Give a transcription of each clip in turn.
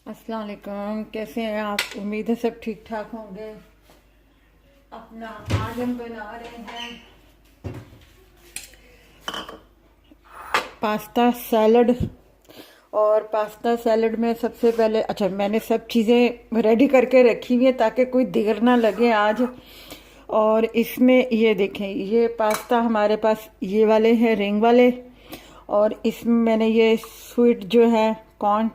अस्सलाम वालेकुम। कैसे हैं आप? उम्मीद है सब ठीक ठाक होंगे। अपना आज हम बना रहे हैं पास्ता सैलड। और पास्ता सैलड में सबसे पहले मैंने सब चीज़ें रेडी करके रखी हुई है ताकि कोई देर ना लगे आज। और इसमें ये देखें, ये पास्ता हमारे पास ये वाले हैं, रिंग वाले। और इसमें मैंने ये स्वीट जो है कॉर्न,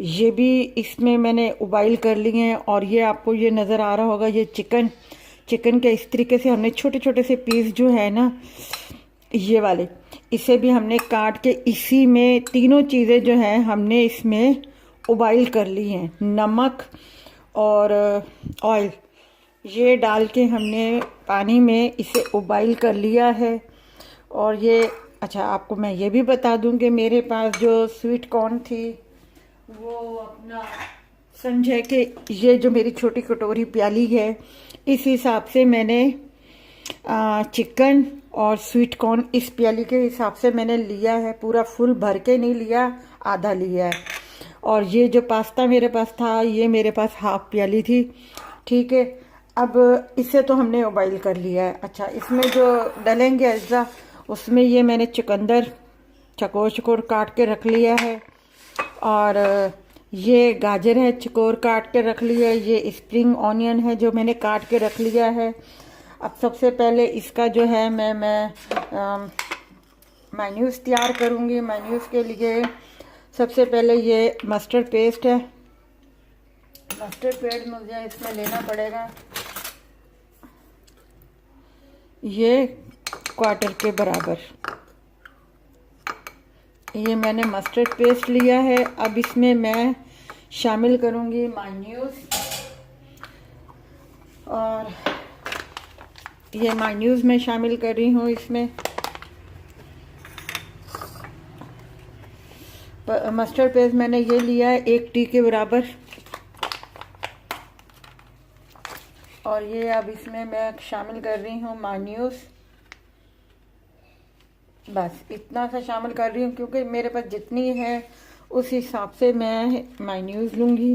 ये भी इसमें मैंने उबाइल कर लिए हैं। और ये आपको ये नज़र आ रहा होगा, ये चिकन चिकन के इस तरीके से हमने छोटे छोटे से पीस जो है ना, ये वाले, इसे भी हमने काट के इसी में तीनों चीज़ें जो हैं हमने इसमें उबाइल कर ली हैं। नमक और ऑयल ये डाल के हमने पानी में इसे उबाइल कर लिया है। और ये आपको मैं ये भी बता दूं कि मेरे पास जो स्वीट कॉर्न थी वो अपना समझे कि ये जो मेरी छोटी कटोरी प्याली है, इस हिसाब से मैंने चिकन और स्वीट कॉर्न इस प्याली के हिसाब से मैंने लिया है। पूरा फुल भर के नहीं लिया, आधा लिया है। और ये जो पास्ता मेरे पास था, ये मेरे पास हाफ प्याली थी। ठीक है, अब इसे तो हमने उबाइल कर लिया है। इसमें जो डलेंगे अज्जा, उसमें ये मैंने चुकंदर चकोर चकोर काट के रख लिया है। और ये गाजर है, चकोर काट के रख लिया है। ये स्प्रिंग ऑनियन है जो मैंने काट के रख लिया है। अब सबसे पहले इसका जो है मैं मायन्यूज़ तैयार करूँगी। मायन्यूज़ के लिए सबसे पहले ये मस्टर्ड पेस्ट है। मस्टर्ड पेस्ट मुझे इसमें लेना पड़ेगा, ये क्वार्टर के बराबर ये मैंने मस्टर्ड पेस्ट लिया है। अब इसमें मैं शामिल करूँगी मायन्यूज़। और ये मायन्यूज़ मैं शामिल कर रही हूँ इसमें। मस्टर्ड पेस्ट मैंने ये लिया है 1 टी के बराबर। और ये अब इसमें मैं शामिल कर रही हूँ मायन्यूज़। बस इतना सा शामिल कर रही हूँ क्योंकि मेरे पास जितनी है उस हिसाब से मैं मायन्यूज़ लूँगी।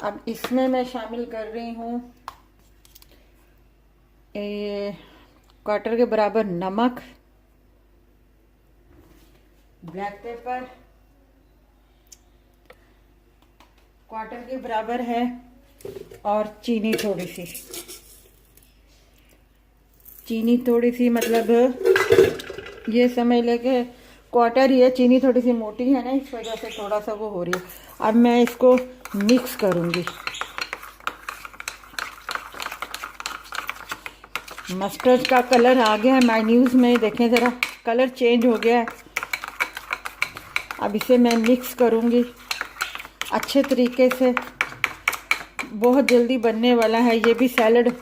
अब इसमें मैं शामिल कर रही हूँ ये क्वार्टर के बराबर नमक, ब्लैक पेपर क्वार्टर के बराबर है, और चीनी थोड़ी सी मतलब ये समझ ले के क्वार्टर ही है। चीनी थोड़ी सी मोटी है ना, इस वजह से थोड़ा सा वो हो रही है। अब मैं इसको मिक्स करूँगी। मस्टर्ड का कलर आ गया है मायन्यूज़ में, देखें ज़रा कलर चेंज हो गया है। अब इसे मैं मिक्स करूँगी अच्छे तरीके से। बहुत जल्दी बनने वाला है ये भी सैलड।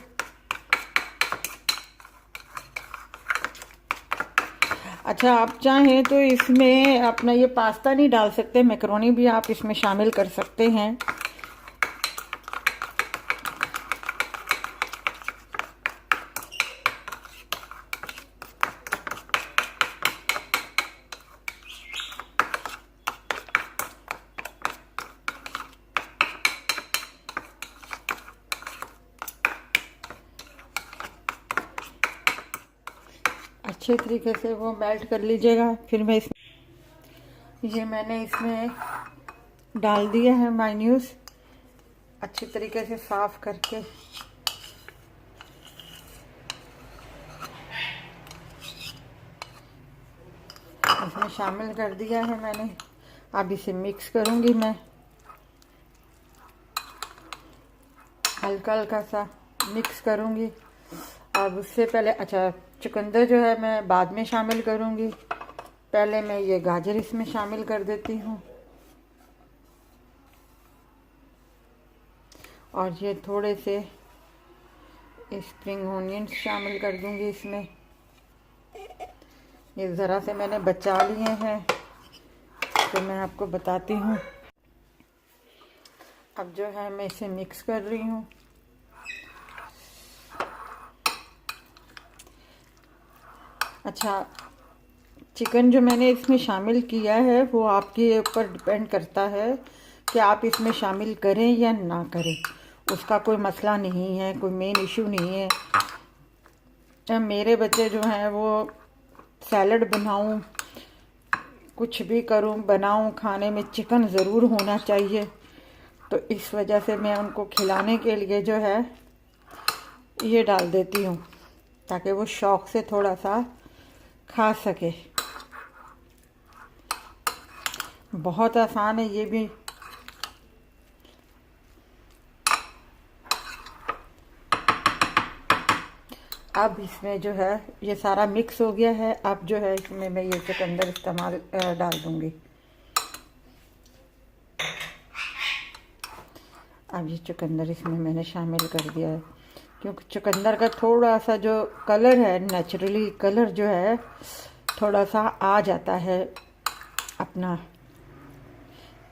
आप चाहें तो इसमें अपना ये पास्ता नहीं डाल सकते, मैकरोनी भी आप इसमें शामिल कर सकते हैं। अच्छे तरीके से वो मेल्ट कर लीजिएगा। फिर मैं ये मैंने इसमें डाल दिया है मायन्यूज़, अच्छे तरीके से साफ करके। इसमें शामिल कर दिया है मैंने। अब इसे मिक्स करूँगी मैं हल्का हल्का सा मिक्स करूँगी। अब उससे पहले चुकंदर जो है मैं बाद में शामिल करूँगी। पहले मैं ये गाजर इसमें शामिल कर देती हूँ। और ये थोड़े से स्प्रिंग ऑनियंस शामिल कर दूँगी इसमें। ये ज़रा से मैंने बचा लिए हैं तो मैं आपको बताती हूँ। अब जो है मैं इसे मिक्स कर रही हूँ। चिकन जो मैंने इसमें शामिल किया है वो आपके ऊपर डिपेंड करता है कि आप इसमें शामिल करें या ना करें, उसका कोई मसला नहीं है, कोई मेन इशू नहीं है। अब मेरे बच्चे जो हैं वो सैलड बनाऊं, कुछ भी करूं बनाऊं, खाने में चिकन ज़रूर होना चाहिए। तो इस वजह से मैं उनको खिलाने के लिए जो है ये डाल देती हूँ, ताकि वो शौक़ से थोड़ा सा खा सके। बहुत आसान है ये भी। अब इसमें जो है ये सारा मिक्स हो गया है। अब जो है इसमें मैं ये चुकंदर इस्तेमाल डाल दूँगी। अब ये चुकंदर इसमें मैंने शामिल कर दिया है, क्योंकि चुकंदर का थोड़ा सा जो कलर है, नेचुरली कलर जो है थोड़ा सा आ जाता है, अपना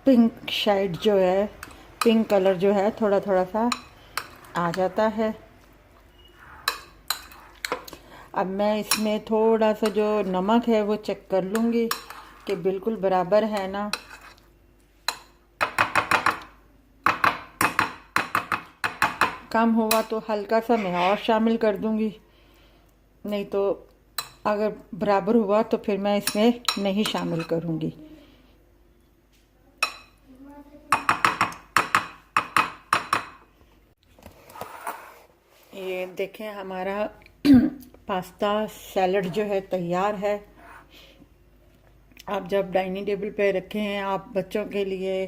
पिंक शेड जो है, पिंक कलर जो है थोड़ा थोड़ा सा आ जाता है। अब मैं इसमें थोड़ा सा जो नमक है वो चेक कर लूँगी कि बिल्कुल बराबर है ना। कम हुआ तो हल्का सा मैं और शामिल कर दूँगी, नहीं तो अगर बराबर हुआ तो फिर मैं इसमें नहीं शामिल करूँगी। ये देखें हमारा पास्ता सैलड जो है तैयार है। आप जब डाइनिंग टेबल पे रखे हैं आप बच्चों के लिए,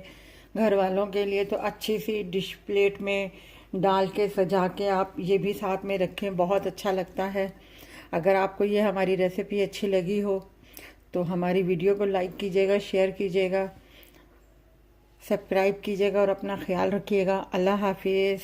घर वालों के लिए, तो अच्छी सी डिश प्लेट में डाल के सजा के आप ये भी साथ में रखें, बहुत अच्छा लगता है। अगर आपको ये हमारी रेसिपी अच्छी लगी हो तो हमारी वीडियो को लाइक कीजिएगा, शेयर कीजिएगा, सब्सक्राइब कीजिएगा और अपना ख्याल रखिएगा। अल्लाह हाफिज़।